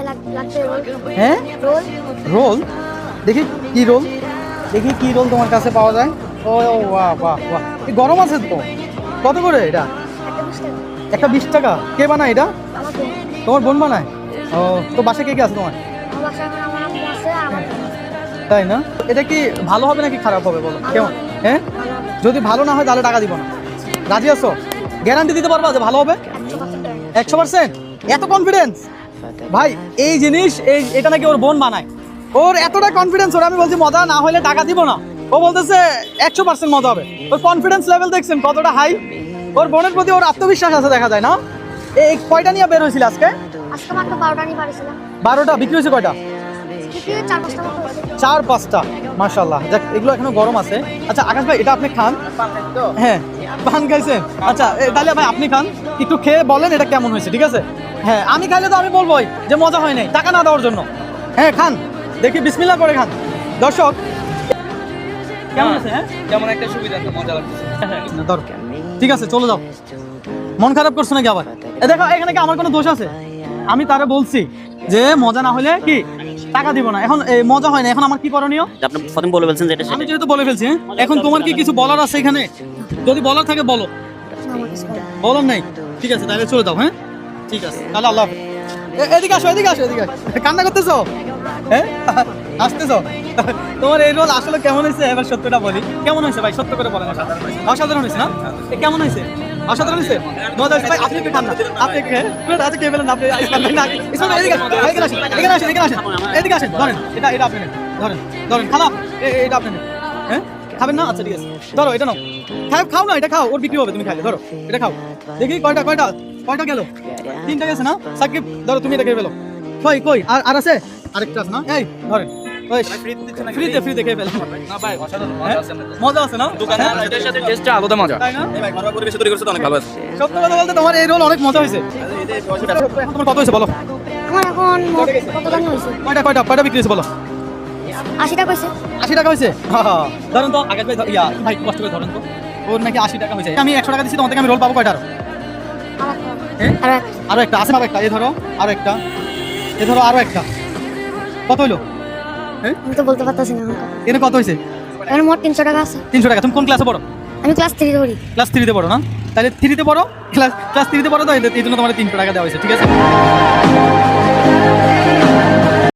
ভাই লাগছে রোল। হ্যাঁ রোল রোল, দেখি কি রোল, দেখি কি রোল তোমার কাছে পাওয়া যায়। ও বাহ বাহ বাহ, এই গরম আছে তো। কত করে এটা? একটা 20 টাকা। একটা 20 টাকা। কে বানায় এটা? আমার বোন। তোমার বোন বানায়? ও, তো বাসায় কে কে আছে তোমার? আমার বাসায় এখন আমার আম্মু আছে আর আমার বোন আছে। তাই না? এটা কি ভালো হবে নাকি খারাপ হবে বলো, কেমন? হ্যাঁ, ভালো হবে। যদি ভালো না হয় তাহলে টাকা দিব না। রাজি আছো? গ্যারান্টি দিতে পারবা যে ভালো হবে? 100%? এত কনফিডেন্স ভাই, এই জিনিস এটা নাকি ওর বোন বানায়। ওর এতটা কনফিডেন্স, ওর আমি বলছি মজা না হলে টাকা দিব না, ও বলতেছে 100% মজা হবে। ওর কনফিডেন্স লেভেল দেখছেন কতটা হাই? ওর বোনের প্রতি ওর আত্মবিশ্বাস আছে, দেখা যায় না? এই কয়টা নিয়ে বের হয়েছিল আজকে? আজকে মাত্র 12টা নিয়ে পারিছিলাম। 12টা বিক্রি হয়েছে কয়টা? বিক্রি 4-5টা মতো হয়েছে। 4-5টা, মাশাআল্লাহ। যাক, এগুলো এখনো গরম আছে। আচ্ছা আকাশ ভাই, এটা আপনি খান। হ্যাঁ, পান খাইছেন? আচ্ছা তাহলে ভাই আপনি খান, একটু খেয়ে বলেন এটা কেমন হয়েছে, ঠিক আছে? হ্যাঁ, আমি খাইলে তো আমি বলবোই যে মজা হয় নাই, টাকা না দেওয়ার জন্য। হ্যাঁ খান, দেখি বিসমিল্লাহ করে খান। দর্শক কেমন আছে? হ্যাঁ, যেমন একটা সুবিধা, একটা মজা লাগতেছে। না, দরকার ঠিক আছে, চলে যাও। মন খারাপ করছো নাকি আবার? দেখো এখানে কি আমার কোনো দোষ আছে? আমি তারে বলছি যে মজা না হলে কি টাকা দিব না। এখন মজা হয় না, এখন আমার কি করণীয়? আপনি প্রথম বলে বলছেন যে এটা আমি যেহেতু বলে ফেলছি, এখন তোমার কি কিছু বলার আছে এখানে? যদি বলার থাকে বলো। আমার কিছু বলার নেই। বলার নাই? ঠিক আছে, তাহলে চলে যাও। হ্যাঁ ঠিক আছে, তাহলে আল্লাহ হাফেজ। এদিকে আসো, এদিকে আসো, এদিকে আসো। কান্না করতেছো? হ্যাঁ, আসতেছো? তোমার এই রোল আসলে কেমন হয়েছে? এবার সত্যটা বলি, কেমন হয়েছে ভাই? সত্য করে বলেন। অসাধারণ হয়েছে না? কেমন হয়েছে? অসাধারণ হয়েছে, মজা হয়েছে ভাই। আপনি একটু খান না, আপনি আচ্ছা কে বলেন? আপনি ইসমাইল ভাই না? ইসমাইল ভাই, এদিকে আসেন, এদিকে আসেন, এদিকে আসেন, এদিকে আসেন, এদিকে আসেন। ধরেন এটা আপনি নেন, ধরেন ধরেন, খালা এটা আপনি নেন। হ্যাঁ, খাবেন না? আচ্ছা ঠিক আছে, ধরো এটা নাও। খাও না, এটা খাও, ওর বিক্রি হবে, তুমি খাইলে। ধরো এটা খাও, দেখি কয়টা কয়টা কয়টা গেল? 3টা গেছে না? সাকিব ধরো, তুমি এটা খেয়ে ফেলো। কই কই আর আছে? আরেকটা আছে না? এই ধরেন, ওই ফ্রিতে খেয়ে ফেলো। না ভাই, অসাধারণ মজা আছে আমাদের। মজা আছে না? দোকানে এটার সাথে টেস্টটা আলাদা মজা। তাই না? এই ভাই, ঘরোয়া পরিবেশে তৈরি করছে তো অনেক ভালো আছে। সত্য কথা বলতে তোমার এই রোল অনেক মজা হয়েছে। এখন তোমার কত হয়েছে বলো? আমার এখন মোট কত দাম হয়েছে? কয়টা বিক্রি হয়েছে বলো? 80 টাকা হয়েছে। 80 টাকা হয়েছে? ধরুন তো আগে ভাই, ভাই কষ্ট করে ধরেন তো। ওর নাকি 80 টাকা হয়েছে। আমি 100 টাকা দিচ্ছি, তোমার থেকে আমি রোল পাবো কয়টা? হ্যাঁ, আরো একটা আছে না? একটা, এ ধরো আরো একটা, এ ধরো আরো একটা। কত হইলো? হ্যাঁ, আমি তো বলতে পারতেছি না। এর কত হয়েছে? এখন মোট 300 টাকা আছে। 300 টাকা। তুমি কোন ক্লাসে পড়ো? আমি ক্লাস 3 পড়ি। ক্লাস 3-তে পড়ো না? তাহলে 3-তে পড়ো, ক্লাস 3-তে পড়ো, তো এই জন্য তোমার 300 টাকা দেওয়া হয়েছে, ঠিক আছে?